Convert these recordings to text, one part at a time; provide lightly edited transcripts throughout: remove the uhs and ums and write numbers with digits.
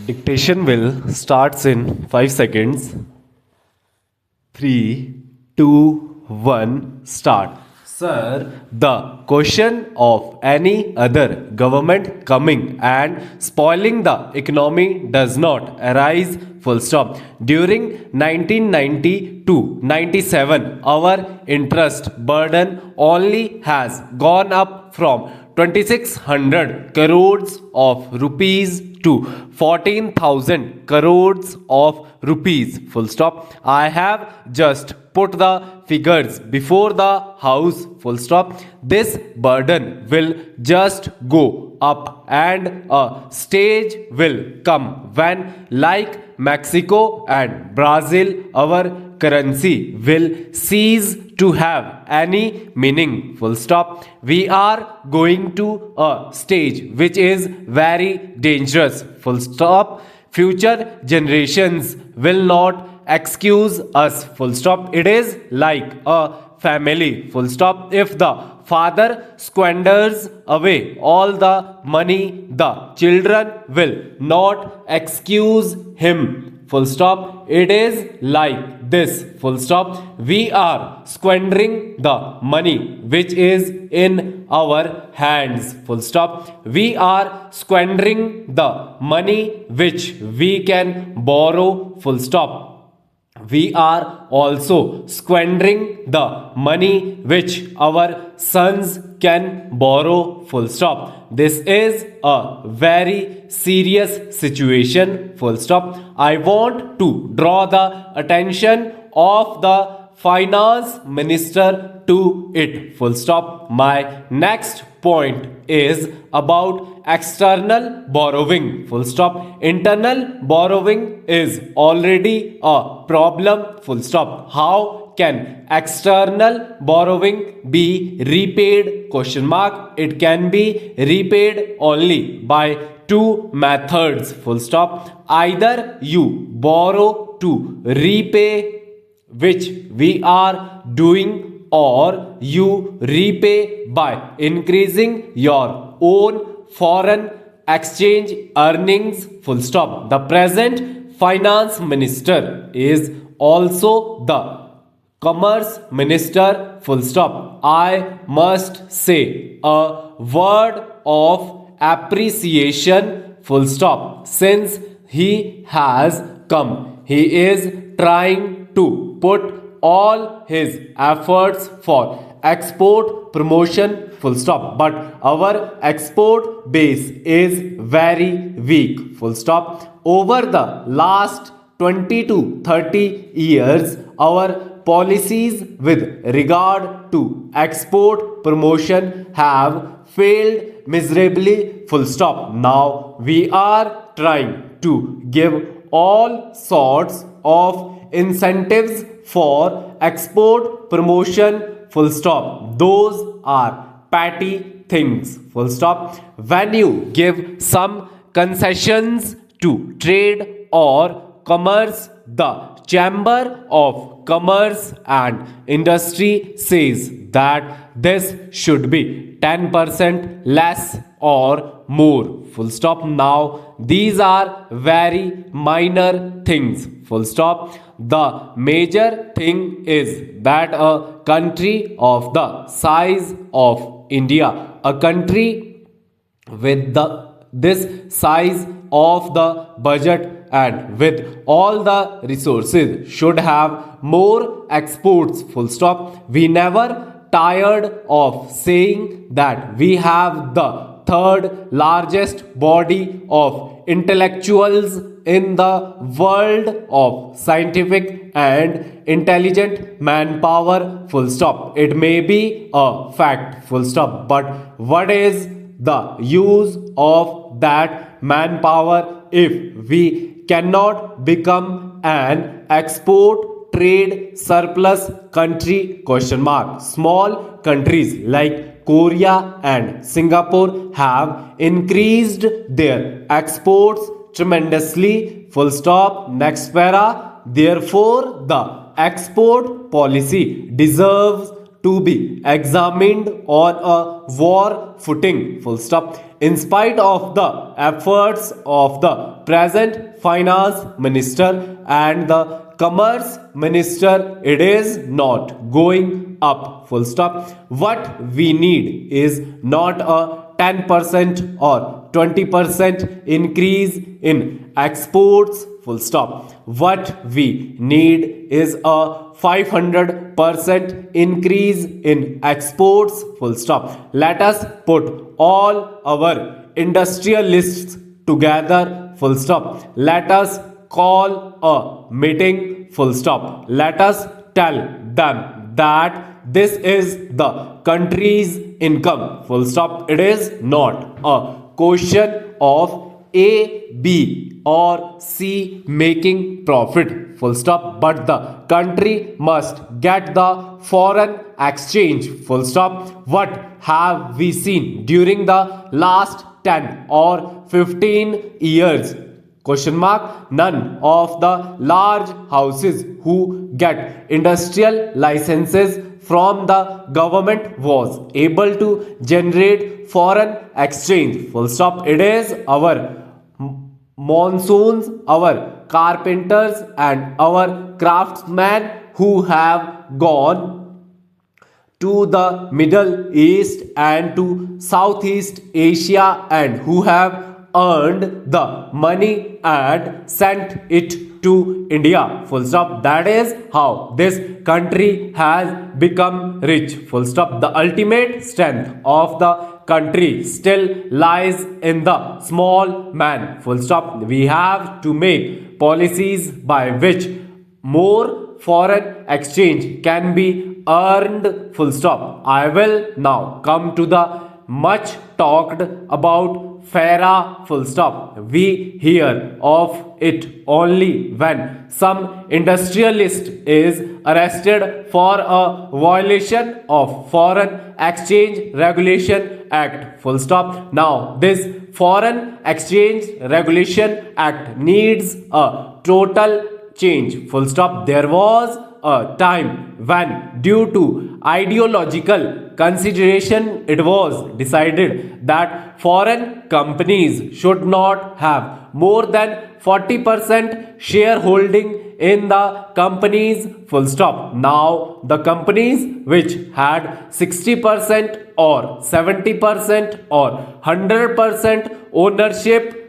Dictation will starts in 5 seconds. 3, 2, 1, start. Sir, the question of any other government coming and spoiling the economy does not arise full stop. During 1990 to 97, our interest burden only has gone up from 2600 crores of rupees to 14,000 crores of rupees full stop. I have just put the figures before the house full stop. This burden will just go up and a stage will come when, like Mexico and Brazil, our currency will cease to have any meaning full stop. We are going to a stage which is very dangerous full stop. Future generations will not excuse us full stop. It is like a family full stop. If the father squanders away all the money, the children will not excuse him full stop. It is like this full stop. We are squandering the money which is in our hands full stop. We are squandering the money which we can borrow full stop. We are also squandering the money which our sons can borrow full stop. This is a very serious situation full stop. I want to draw the attention of the finance minister to it full stop. My next point is about external borrowing full stop. Internal borrowing is already a problem full stop. How can external borrowing be repaid question mark? It can be repaid only by two methods full stop. Either you borrow to repay, which we are doing, or you repay by increasing your own foreign exchange earnings full stop. The present finance minister is also the commerce minister full stop. I must say a word of appreciation full stop since he has come. He is trying to put all his efforts for export promotion full stop, but our export base is very weak full stop. Over the last 20 to 30 years, our policies with regard to export promotion have failed miserably full stop. Now we are trying to give all sorts of incentives for export promotion full stop. Those are petty things full stop. When you give some concessions to trade or commerce, the Chamber of Commerce and Industry says that this should be 10% less or more full stop. Now these are very minor things full stop. The major thing is that a country of the size of India, a country with this size of the budget and with all the resources should have more exports full stop. We never tired of saying that we have the third largest body of intellectuals in the world of scientific and intelligent manpower full stop. It may be a fact full stop, but what is the use of that manpower if we cannot become an export trade surplus country question mark? Small countries like Korea and Singapore have increased their exports tremendously full stop. Next para. Therefore the export policy deserves to be examined on a war footing, full stop. In spite of the efforts of the present finance minister and the commerce minister, it is not going up, full stop. What we need is not a 10% or 20% increase in exports, full stop. What we need is a 500% increase in exports, full stop. Let us put all our industrialists together, full stop. Let us call a meeting, full stop. Let us tell them that this is the country's income, full stop. It is not a question of A, B or C making profit, full stop, but the country must get the foreign exchange, full stop. What have we seen during the last 10 or 15 years? Question mark. None of the large houses who get industrial licenses from the government was able to generate foreign exchange, full stop. It is our monsoons, our carpenters and our craftsmen who have gone to the Middle East and to Southeast Asia and who have earned the money and sent it to India, full stop. That is how this country has become rich, full stop. The ultimate strength of the country still lies in the small man, full stop. We have to make policies by which more foreign exchange can be earned, full stop. I will now come to the much talked about FARA, full stop. We hear of it only when some industrialist is arrested for a violation of Foreign Exchange Regulation Act, full stop. Now this Foreign Exchange Regulation Act needs a total change, full stop. There was a time when, due to ideological consideration, it was decided that foreign companies should not have more than 40% shareholding in the companies, full stop. Now the companies which had 60% or 70% or 100% ownership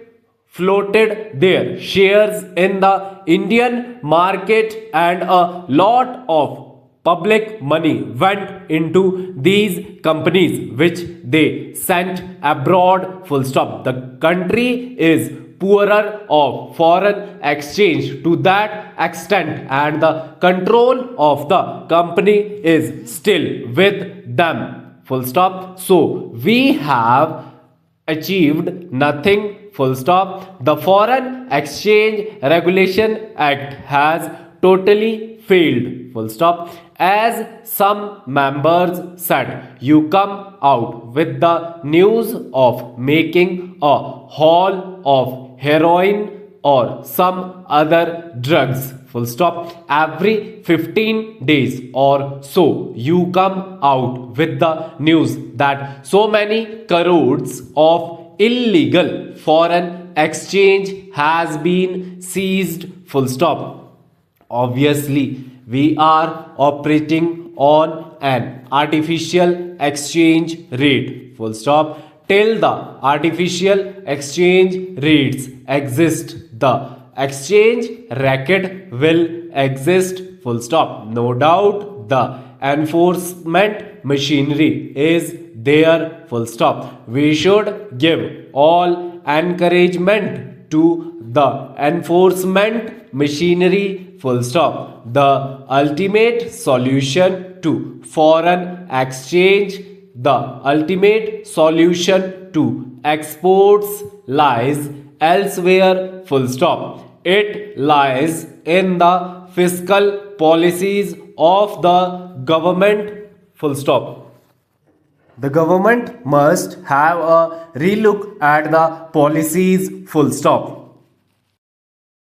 floated their shares in the Indian market and a lot of public money went into these companies which they sent abroad, full stop. The country is poorer of foreign exchange to that extent and the control of the company is still with them, full stop. So we have achieved nothing, full stop. The Foreign Exchange Regulation Act has totally failed, full stop. As some members said, you come out with the news of making a haul of heroin or some other drugs, full stop. Every 15 days or so you come out with the news that so many crores of illegal foreign exchange has been seized, full stop. Obviously we are operating on an artificial exchange rate, full stop. Till the artificial exchange rates exist, the exchange racket will exist, full stop. No doubt the enforcement machinery is there, full stop. We should give all encouragement to the enforcement machinery, full stop. The ultimate solution to foreign exchange, the ultimate solution to exports lies elsewhere, full stop. It lies in the fiscal policies of the government, full stop. The government must have a relook at the policies, full stop.